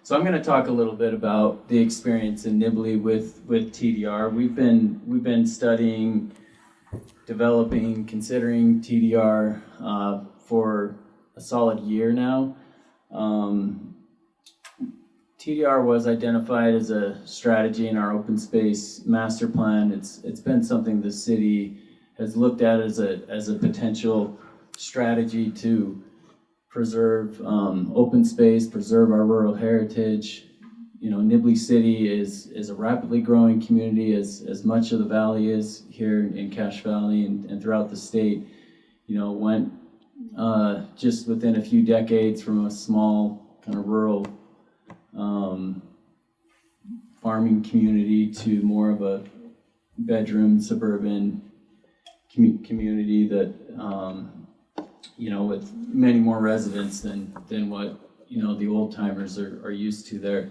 So I'm going to talk a little bit about the experience in Nibley with TDR. We've been studying, developing, considering TDR for a solid year now. TDR was identified as a strategy in our open space master plan. It's been something the city has looked at as a potential strategy to preserve open space, preserve our rural heritage. You know, Nibley City is a rapidly growing community, as much of the valley is here in Cache Valley and throughout the state. You know, went just within a few decades from a small kind of rural farming community to more of a bedroom suburban community that you know, with many more residents than what, you know, the old timers are used to there.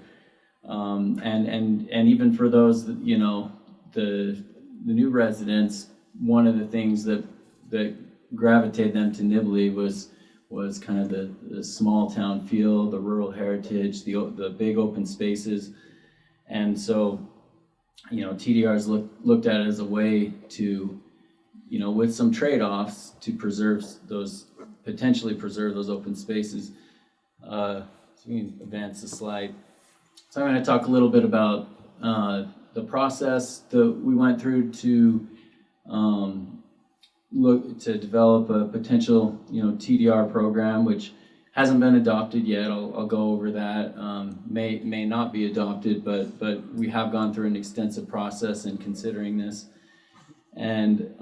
And even for those that, you know, the new residents, one of the things that gravitated them to Nibley was kind of the small town feel, the rural heritage, the big open spaces. And so, you know, TDR's looked at it as a way to, you know, with some trade-offs to potentially preserve those open spaces. So we can advance the slide. So I'm going to talk a little bit about the process that we went through to look to develop a potential, you know, TDR program, which hasn't been adopted yet. I'll go over that. May not be adopted, but we have gone through an extensive process in considering this. And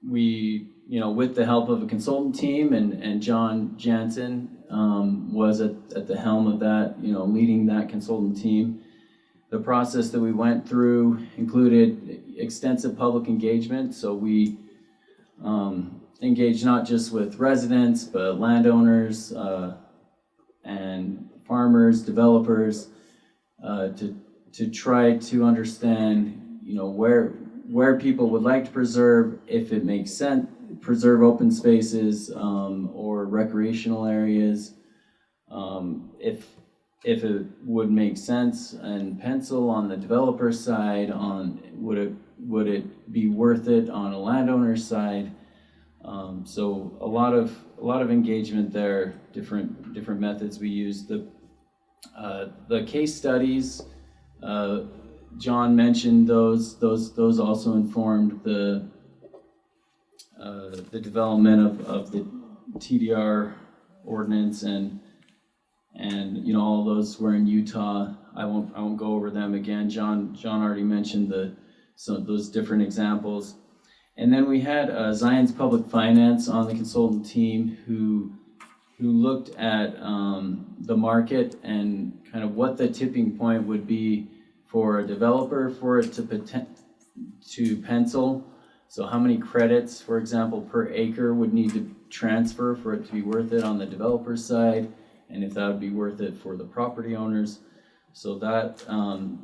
we, you know, with the help of a consultant team and John Jansen was at the helm of that, you know, leading that consultant team. The process that we went through included extensive public engagement. So we engaged not just with residents, but landowners and farmers, developers, to try to understand, you know, where people would like to preserve, if it makes sense, preserve open spaces or recreational areas, if it would make sense and pencil on the developer side, would it be worth it on a landowner side. So a lot of engagement there, different methods we used. The case studies, John mentioned those also informed the development of the TDR ordinance, and you know, all those were in Utah. I won't go over them again. John already mentioned some of those different examples. And then we had Zion's Public Finance on the consultant team who looked at the market and kind of what the tipping point would be for a developer for it to pencil. So how many credits, for example, per acre would need to transfer for it to be worth it on the developer side, and if that would be worth it for the property owners. So that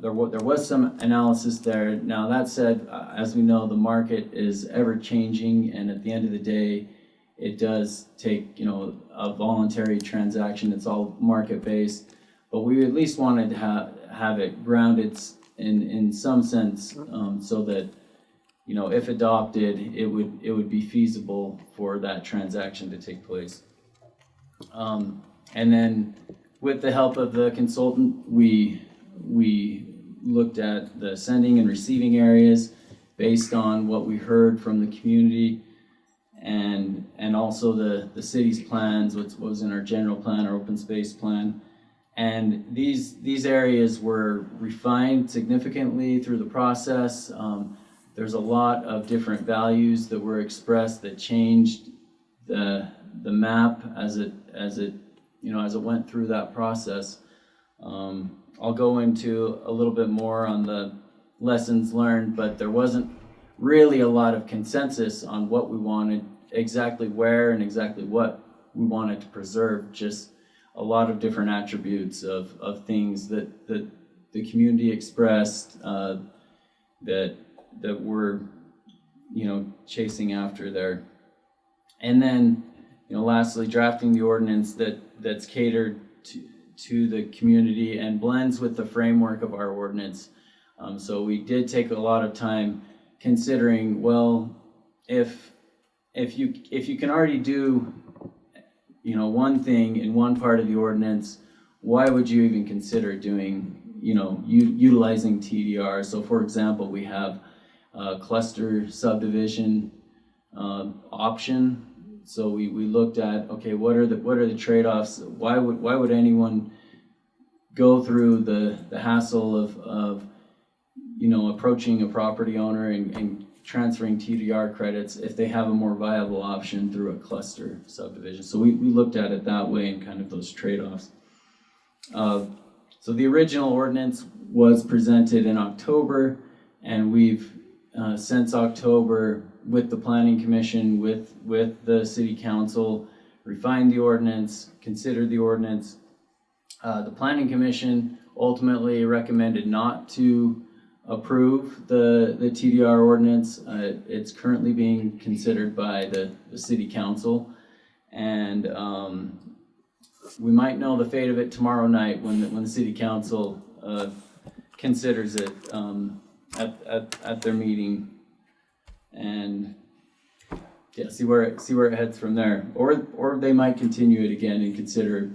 there was some analysis there. Now that said, as we know, the market is ever changing, and at the end of the day, it does take, you know, a voluntary transaction. It's all market based, but we at least wanted to have it grounded in some sense, so that, you know, if adopted, it would be feasible for that transaction to take place. And then, with the help of the consultant, we looked at the sending and receiving areas based on what we heard from the community, and also the city's plans, what was in our general plan, our open space plan. And these areas were refined significantly through the process. There's a lot of different values that were expressed that changed the map as it went through that process. I'll go into a little bit more on the lessons learned, but there wasn't really a lot of consensus on what we wanted, exactly where and exactly what we wanted to preserve. Just a lot of different attributes of things that the community expressed that we're, you know, chasing after there. And then, lastly, drafting the ordinance that's catered to the community and blends with the framework of our ordinance. So we did take a lot of time considering, well, if you can already do one thing in one part of the ordinance, why would you even consider doing utilizing TDR? So for example, we have a cluster subdivision option. So we looked at, okay, what are the trade-offs? Why would anyone go through the hassle of approaching a property owner and transferring TDR credits if they have a more viable option through a cluster subdivision? So we looked at it that way and kind of those trade-offs. So the original ordinance was presented in October, and we've since October, with the Planning Commission, with the City Council, refined the ordinance, considered the ordinance. The Planning Commission ultimately recommended not to approve the TDR ordinance. It's currently being considered by the City Council, and we might know the fate of it tomorrow night when the City Council considers it at their meeting, and see where it heads from there. Or they might continue it again and consider.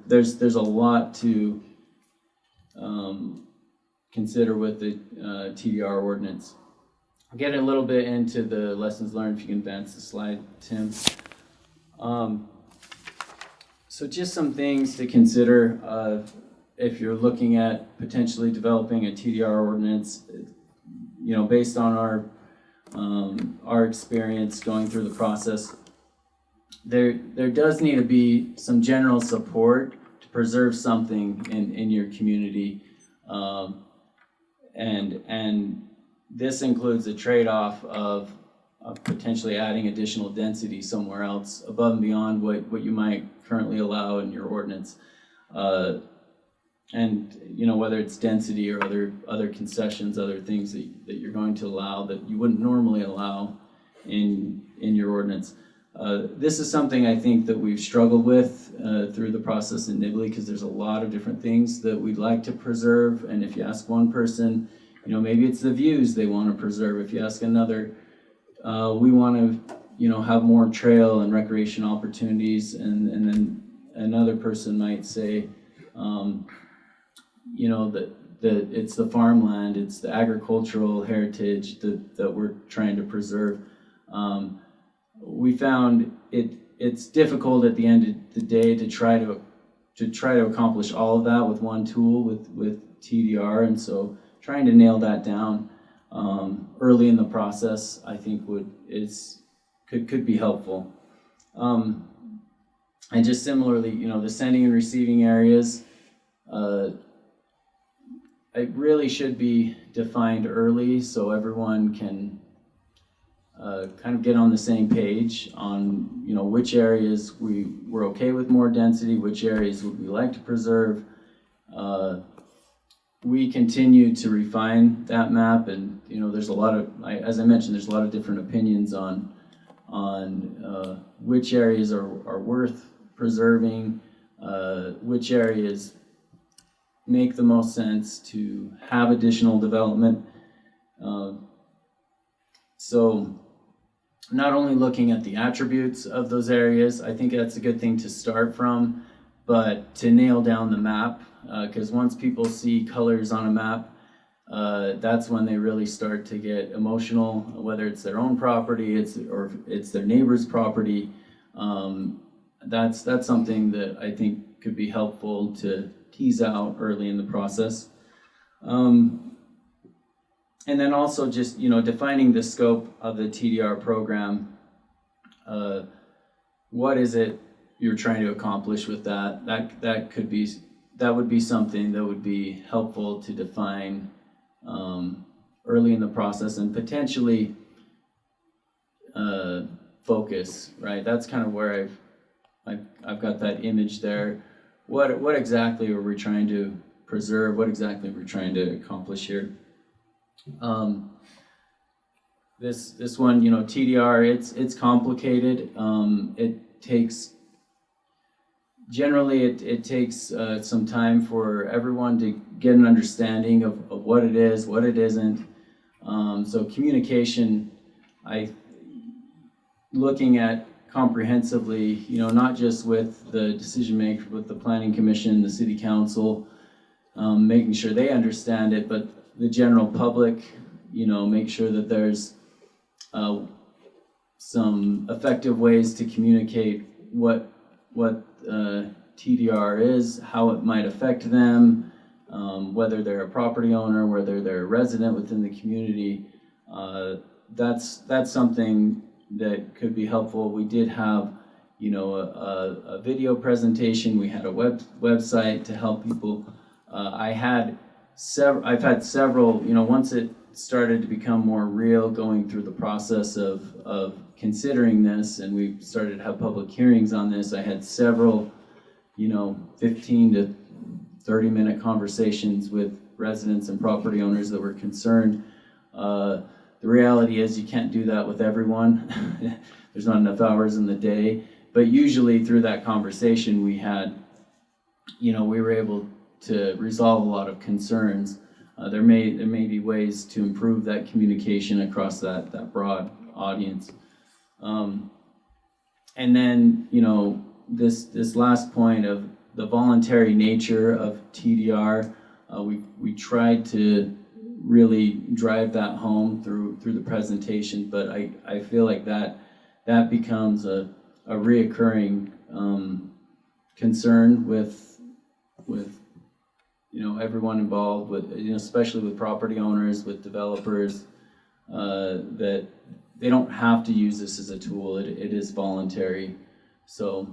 There's a lot to consider with the TDR ordinance. I'll get a little bit into the lessons learned. If you can advance the slide, Tim. So just some things to consider if you're looking at potentially developing a TDR ordinance. Based on our experience going through the process, there does need to be some general support to preserve something in your community, and this includes a trade-off of potentially adding additional density somewhere else above and beyond what you might currently allow in your ordinance, and whether it's density or other concessions, other things that you're going to allow that you wouldn't normally allow in your ordinance. This is something I think that we've struggled with through the process in Nibley, because there's a lot of different things that we'd like to preserve, and if you ask one person, maybe it's the views they want to preserve. If you ask another, we want to have more trail and recreation opportunities, and then another person might say that it's the farmland, it's the agricultural heritage that we're trying to preserve. We found it's difficult at the end of the day to try to accomplish all of that with one tool, with TDR, and so trying to nail that down early in the process, I think could be helpful. And just similarly, the sending and receiving areas, it really should be defined early so everyone can kind of get on the same page on which areas we're okay with more density, which areas would we like to preserve. We continue to refine that map, and there's a lot of, as I mentioned, there's a lot of different opinions on which areas are worth preserving, which areas make the most sense to have additional development. So not only looking at the attributes of those areas, I think that's a good thing to start from, but to nail down the map, because once people see colors on a map, that's when they really start to get emotional, whether it's their own property, or it's their neighbor's property. That's something that I think could be helpful to tease out early in the process. And then also just, defining the scope of the TDR program. What is it you're trying to accomplish with that? That would be something that would be helpful to define early in the process, and potentially focus, right? That's kind of where I've got that image there. What exactly are we trying to preserve? What exactly are we trying to accomplish here? this one, you know, TDR, it's complicated. Generally it takes some time for everyone to get an understanding of what it is, what it isn't. So communication, looking at comprehensively, you know, not just with the decision maker, with the planning commission, the city council, making sure they understand it, but the general public, you know, make sure that there's some effective ways to communicate what TDR is, how it might affect them, whether they're a property owner, whether they're a resident within the community. That's something that could be helpful. We did have, you know, a video presentation. We had a website to help people. I've had several, you know, once it started to become more real, going through the process of considering this, and we started to have public hearings on this, I had several, you know, 15 to 30-minute conversations with residents and property owners that were concerned. The reality is you can't do that with everyone. There's not enough hours in the day, but usually through that conversation we had, you know, we were able to resolve a lot of concerns. There may be ways to improve that communication across that broad audience. And then, you know, this last point of the voluntary nature of TDR, we tried to really drive that home through the presentation, but I feel like that becomes a reoccurring concern with you know, everyone involved, with, you know, especially with property owners, with developers, that they don't have to use this as a tool. It is voluntary. So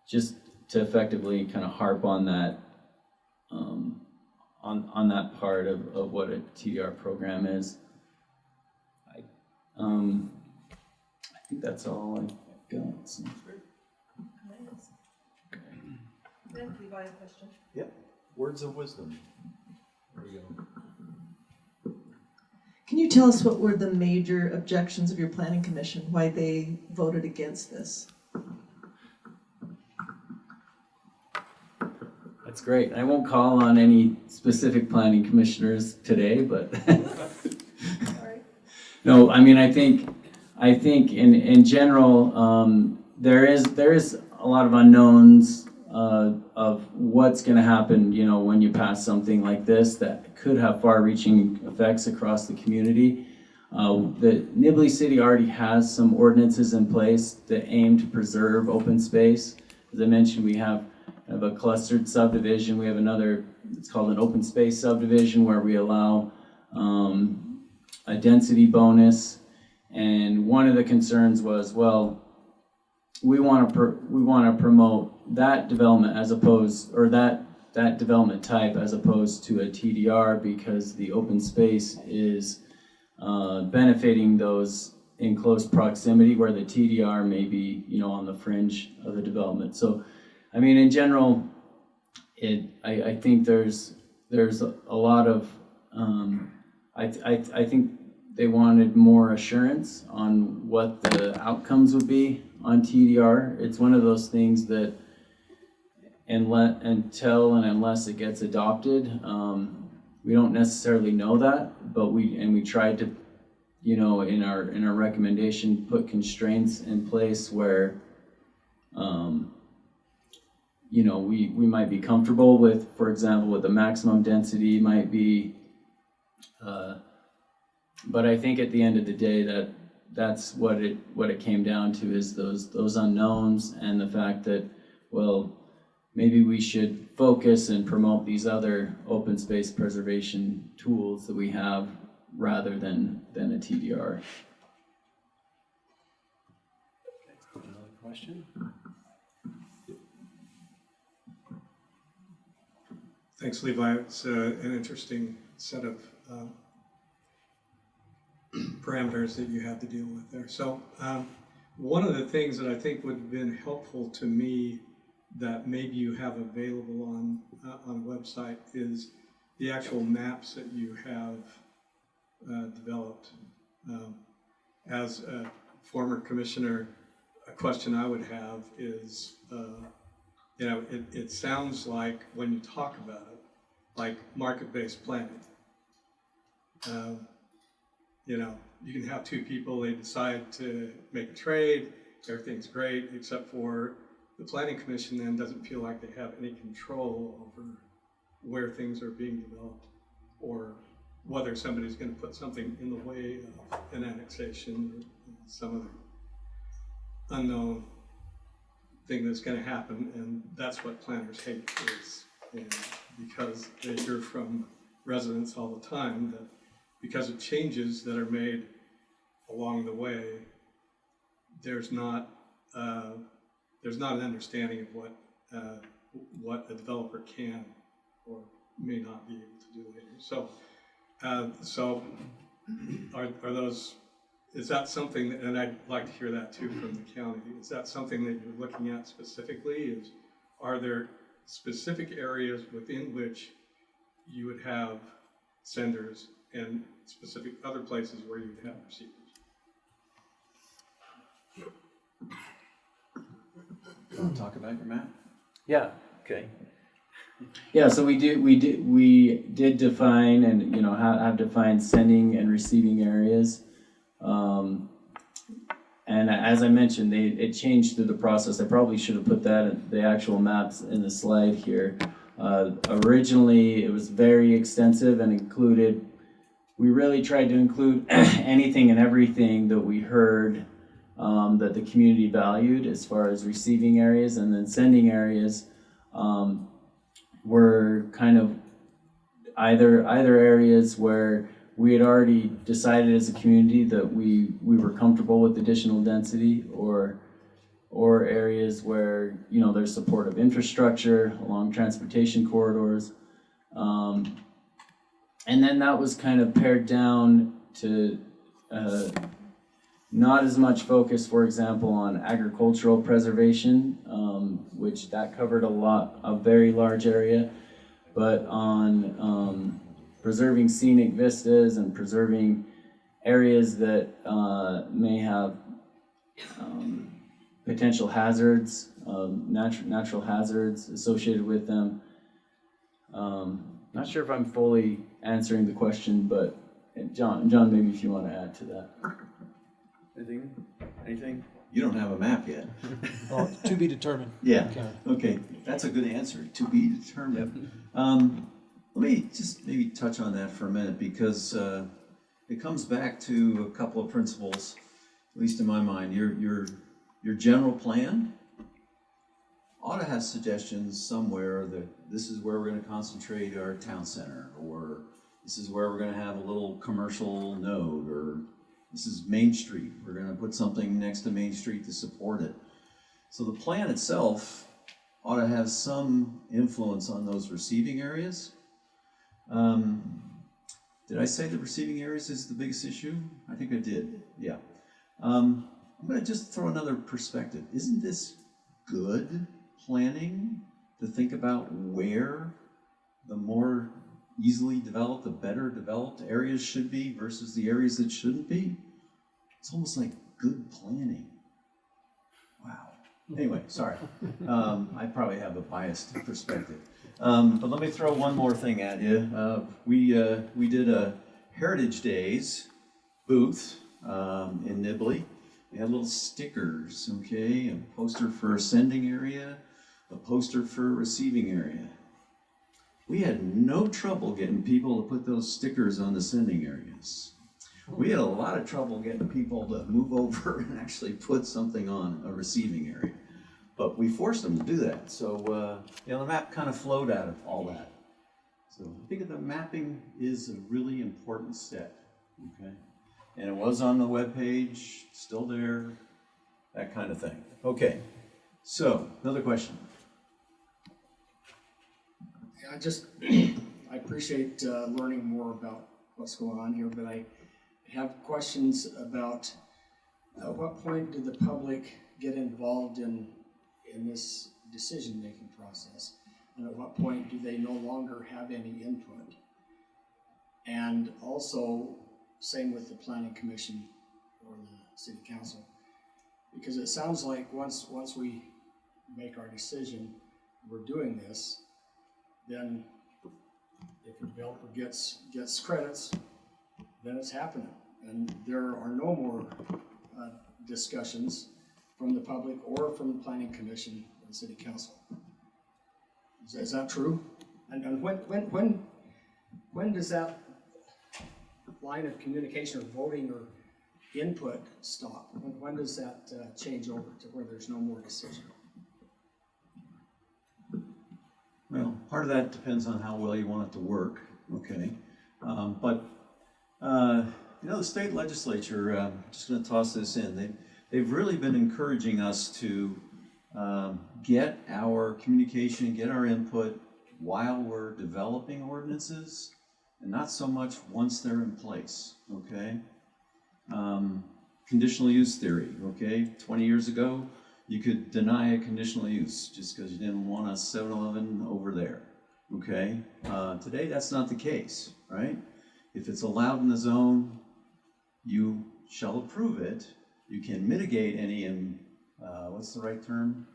just to effectively kind of harp on that, on that part of what a TDR program is. I think that's all I've got. So. Levi, a question. Yep. Words of wisdom. There we go. Can you tell us what were the major objections of your planning commission, why they voted against this? That's great. I won't call on any specific planning commissioners today, but no, I mean, I think in general, there is a lot of unknowns of what's going to happen, you know, when you pass something like this that could have far-reaching effects across the community. The Nibley City already has some ordinances in place that aim to preserve open space. As I mentioned, we have a clustered subdivision. We have another, it's called an open space subdivision, where we allow a density bonus. And one of the concerns was, well, we want to promote that development as opposed, or that development type as opposed to a TDR, because the open space is benefiting those in close proximity, where the TDR may be, you know, on the fringe of the development. So, I mean, in general, I think there's a lot of I think they wanted more assurance on what the outcomes would be on TDR. It's one of those things that until and unless it gets adopted, we don't necessarily know that, but we tried to, you know, in our recommendation, put constraints in place where you know, we might be comfortable with, for example, what the maximum density might be, but I think at the end of the day that's what it came down to, is those unknowns, and the fact that, well, maybe we should focus and promote these other open space preservation tools that we have rather than a TDR. Another question? Thanks, Levi. It's an interesting set of parameters that you have to deal with there. So one of the things that I think would have been helpful to me that maybe you have available on the website is the actual maps that you have developed. as a former commissioner, a question I would have is, it sounds like when you talk about it, like market-based planning. You can have two people, they decide to make a trade, everything's great, except for the planning commission then doesn't feel like they have any control over where things are being developed, or whether somebody's going to put something in the way of an annexation or some other unknown thing that's going to happen. And that's what planners hate, is, because they hear from residents all the time that because of changes that are made along the way, there's not an understanding of what a developer can or may not be able to do later. So are those? Is that something? And I'd like to hear that too from the county. Is that something that you're looking at specifically? Are there specific areas within which you would have senders and specific other places where you'd have receivers? You want to talk about your map? Yeah. Okay. Yeah, so we did define and, have defined sending and receiving areas. And as I mentioned, it changed through the process. I probably should have put the actual maps in the slide here. Originally, it was very extensive and we really tried to include anything and everything that we heard that the community valued as far as receiving areas, and then sending areas were kind of either areas where we had already decided as a community that we were comfortable with additional density, or areas where there's supportive infrastructure along transportation corridors, and then that was kind of pared down to not as much focus, for example, on agricultural preservation, which that covered a very large area, but on preserving scenic vistas and preserving areas that may have potential hazards, natural hazards associated with them. Not sure if I'm fully answering the question, but John, maybe if you want to add to that. Anything? You don't have a map yet. Well, to be determined. Yeah. Okay. Okay. That's a good answer. To be determined. Let me just maybe touch on that for a minute, because it comes back to a couple of principles, at least in my mind. Your general plan ought to have suggestions somewhere that this is where we're going to concentrate our town center, or this is where we're going to have a little commercial node, or this is Main Street. We're going to put something next to Main Street to support it. So the plan itself ought to have some influence on those receiving areas. Did I say the receiving areas is the biggest issue? I think I did, yeah. I'm going to just throw another perspective. Isn't this good planning to think about where the more easily developed, the better developed areas should be versus the areas that shouldn't be? It's almost like good planning. Wow. Anyway, sorry. I probably have a biased perspective. But let me throw one more thing at you. We did a Heritage Days booth in Nibley. We had little stickers, okay? A poster for a sending area, a poster for a receiving area. We had no trouble getting people to put those stickers on the sending areas. We had a lot of trouble getting people to move over and actually put something on a receiving area. But we forced them to do that. So, the map kind of flowed out of all that. So I think the mapping is a really important step, okay? And it was on the webpage, still there, that kind of thing. Okay, so another question. I appreciate learning more about what's going on here, but I have questions about at what point did the public get involved in this decision-making process? And at what point do they no longer have any input? And also, same with the planning commission or the city council. Because it sounds like once we make our decision, we're doing this, then if a developer gets credits, then it's happening. And there are no more discussions from the public or from the planning commission or the city council. Is that true? And when does that line of communication or voting or input stop? When does that change over to where there's no more decision? Well, part of that depends on how well you want it to work, okay? The state legislature, just gonna toss this in, they've really been encouraging us to get our communication, get our input while we're developing ordinances, and not so much once they're in place, okay? Conditional use theory, okay? 20 years ago, you could deny a conditional use just because you didn't want a 7-Eleven over there, okay? Today, that's not the case, right? If it's allowed in the zone, you shall approve it. You can mitigate any, what's the right term?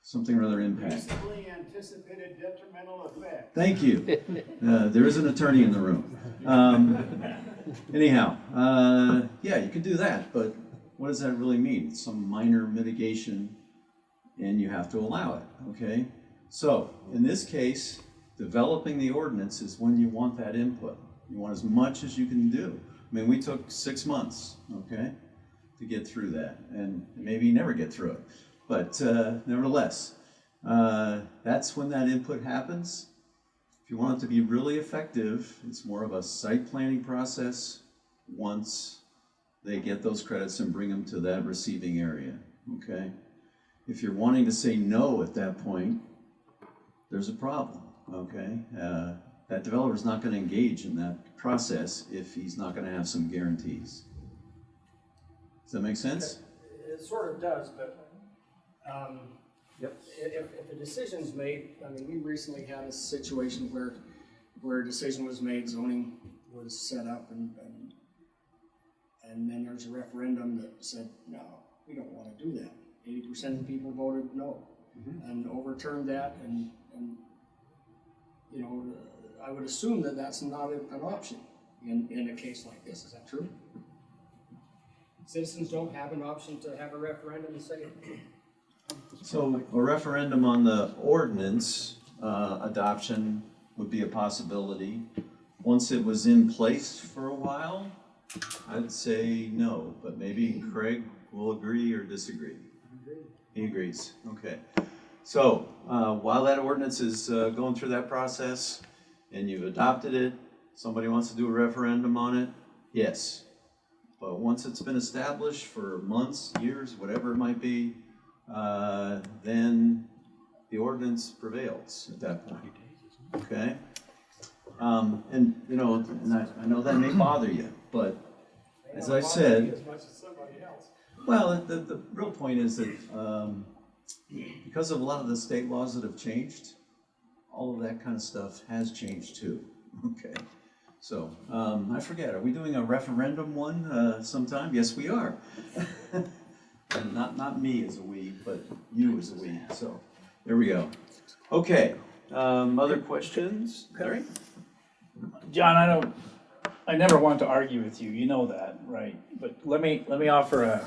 Something or other impact. Reasonably anticipated detrimental effect. Thank you. There is an attorney in the room. Anyhow, yeah, you could do that, but what does that really mean? It's some minor mitigation, and you have to allow it, okay? So, in this case, developing the ordinance is when you want that input. You want as much as you can do. I mean, we took 6 months, okay, to get through that, and maybe never get through it. But nevertheless, that's when that input happens. If you want it to be really effective, it's more of a site planning process once they get those credits and bring them to that receiving area, okay? If you're wanting to say no at that point, there's a problem, okay? That developer's not going to engage in that process if he's not going to have some guarantees. Does that make sense? It sort of does, but if a decision's made, I mean, we recently had a situation where a decision was made, zoning was set up, and then there's a referendum that said, no, we don't want to do that. 80% of the people voted no, and overturned that, and you know, I would assume that that's not an option in a case like this. Is that true? Citizens don't have an option to have a referendum and say, So a referendum on the ordinance adoption would be a possibility. Once it was in place for a while, I'd say no, but maybe Craig will agree or disagree. He agrees, okay. So while that ordinance is going through that process and you've adopted it, somebody wants to do a referendum on it, yes. But once it's been established for months, years, whatever it might be, then the ordinance prevails at that point, okay? And you know, and I know that may bother you, but as I said, as much as somebody else. well, the real point is that because of a lot of the state laws that have changed, all of that kind of stuff has changed too, okay? So, I forget, are we doing a referendum one sometime? Yes, we are. And not me as a we, but you as a we, so there we go. Okay, other questions? Larry? John, I never want to argue with you, you know that, right? But let me offer a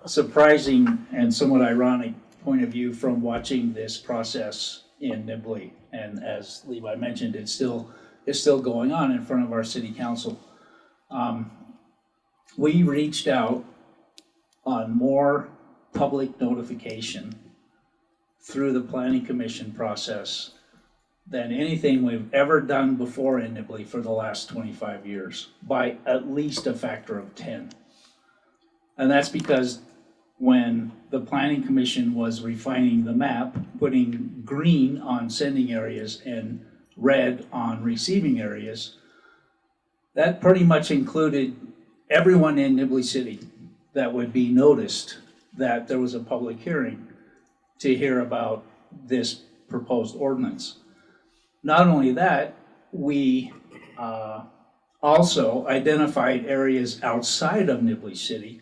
surprising and somewhat ironic point of view from watching this process in Nibley. And as Levi mentioned, it's still going on in front of our city council. We reached out on more public notification through the planning commission process than anything we've ever done before in Nibley for the last 25 years, by at least a factor of 10. And that's because when the planning commission was refining the map, putting green on sending areas and red on receiving areas, that pretty much included everyone in Nibley City that would be noticed that there was a public hearing to hear about this proposed ordinance. Not only that, we also identified areas outside of Nibley City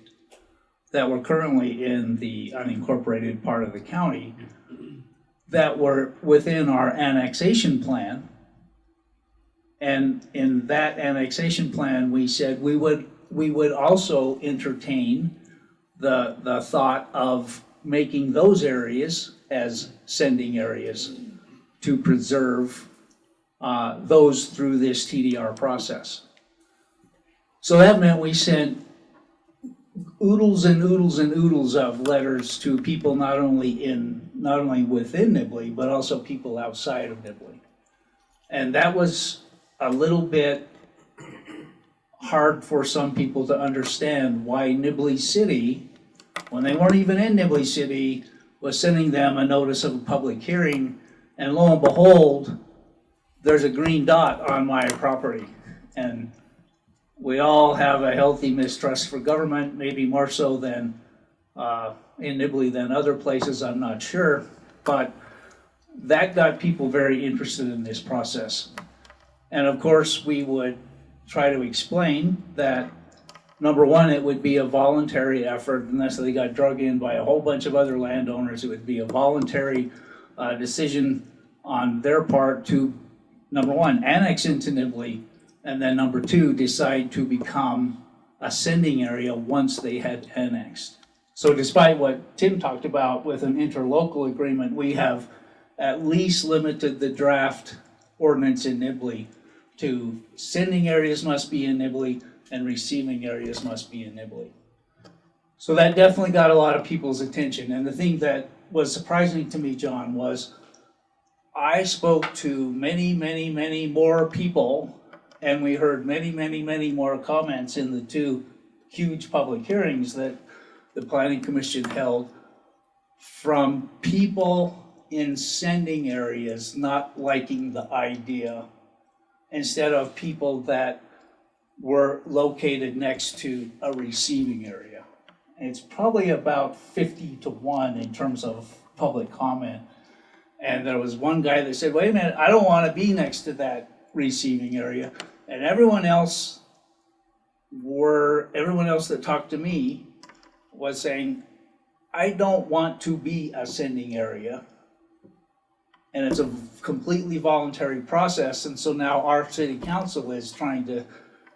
that were currently in the unincorporated part of the county that were within our annexation plan. And in that annexation plan, we said we would also entertain the thought of making those areas as sending areas to preserve those through this TDR process. So that meant we sent oodles and oodles and oodles of letters to people not only within Nibley, but also people outside of Nibley. And that was a little bit hard for some people to understand why Nibley City, when they weren't even in Nibley City, was sending them a notice of a public hearing, and lo and behold, there's a green dot on my property. And we all have a healthy mistrust for government, maybe more so than in Nibley than other places, I'm not sure. But that got people very interested in this process. And of course, we would try to explain that, number one, it would be a voluntary effort unless they got drug in by a whole bunch of other landowners. It would be a voluntary decision on their part to, number one, annex into Nibley, and then number two, decide to become a sending area once they had annexed. So despite what Tim talked about with an interlocal agreement, we have at least limited the draft ordinance in Nibley to sending areas must be in Nibley and receiving areas must be in Nibley. So that definitely got a lot of people's attention. And the thing that was surprising to me, John, was I spoke to many, many, many more people, and we heard many, many, many more comments in the two huge public hearings that the Planning Commission held from people in sending areas not liking the idea, instead of people that were located next to a receiving area. And it's probably about 50-1 in terms of public comment. And there was one guy that said, wait a minute, I don't want to be next to that receiving area. And everyone else that talked to me was saying, I don't want to be a sending area. And it's a completely voluntary process. And so now our city council is trying to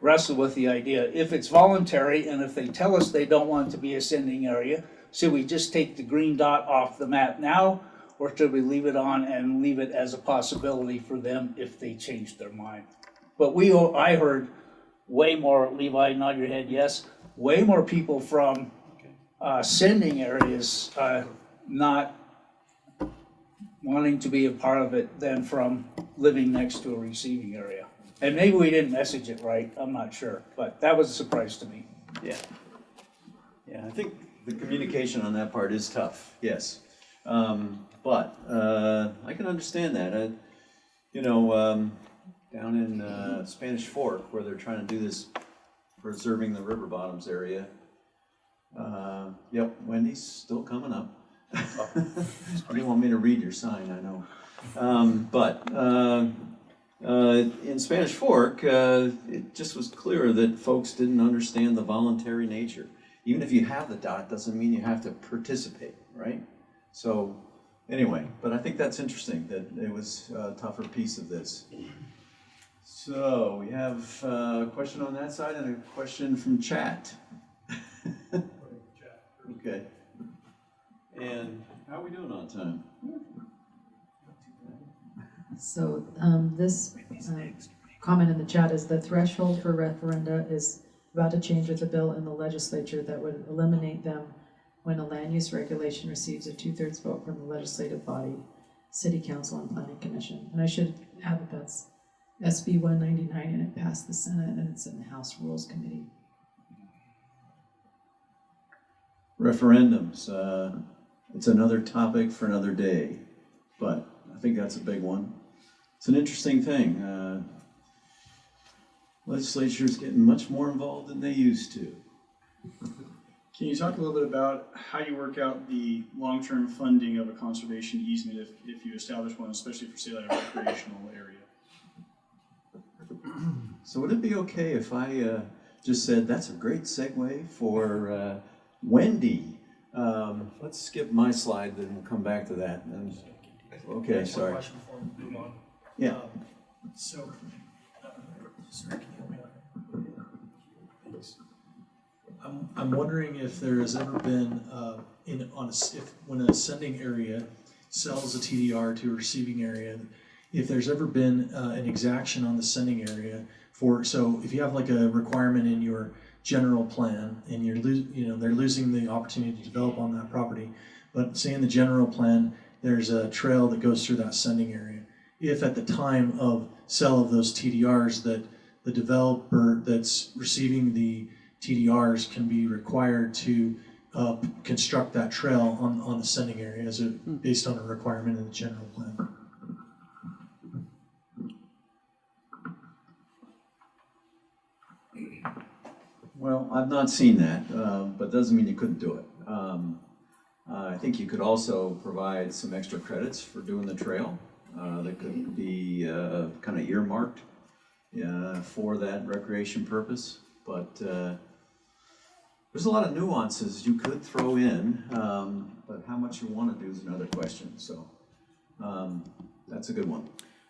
wrestle with the idea, if it's voluntary and if they tell us they don't want to be a sending area, should we just take the green dot off the map now? Or should we leave it on and leave it as a possibility for them if they change their mind? But I heard way more, Levi, nod your head, yes, way more people from sending areas not wanting to be a part of it than from living next to a receiving area. And maybe we didn't message it right, I'm not sure, but that was a surprise to me. Yeah. Yeah, I think the communication on that part is tough, yes. But I can understand that. Down in Spanish Fork, where they're trying to do this preserving the river bottoms area. Yep, Wendy's still coming up. You didn't want me to read your sign, I know. But in Spanish Fork, it just was clear that folks didn't understand the voluntary nature. Even if you have the dot, doesn't mean you have to participate, right? So anyway, but I think that's interesting that it was a tougher piece of this. So we have a question on that side and a question from chat. Okay. And how are we doing on time? So this comment in the chat is the threshold for referenda is about to change with a bill in the legislature that would eliminate them when a land use regulation receives a 2/3 vote from the legislative body, city council, and planning commission. And I should add that that's SB 199 and it passed the Senate and it's in the House Rules Committee. Referendums. It's another topic for another day, but I think that's a big one. It's an interesting thing. Legislature's getting much more involved than they used to. Can you talk a little bit about how you work out the long-term funding of a conservation easement if you establish one, especially for, say, like a recreational area? So would it be okay if I just said that's a great segue for Wendy, let's skip my slide, then we'll come back to that. And, okay, Just one sorry. question before we move on. Yeah. So, sorry, can you help me out? Thanks. I'm wondering if there has ever been, when a sending area sells a TDR to a receiving area, if there's ever been an exaction on the sending area so if you have like a requirement in your general plan and they're losing the opportunity to develop on that property, but say in the general plan, there's a trail that goes through that sending area. If at the time of sale of those TDRs that the developer that's receiving the TDRs can be required to construct that trail on the sending area based on a requirement in the general plan. Well, I've not seen that, but doesn't mean you couldn't do it. I think you could also provide some extra credits for doing the trail that could be kind of earmarked for that recreation purpose. But there's a lot of nuances you could throw in, but how much you want to do is another question. So that's a good one.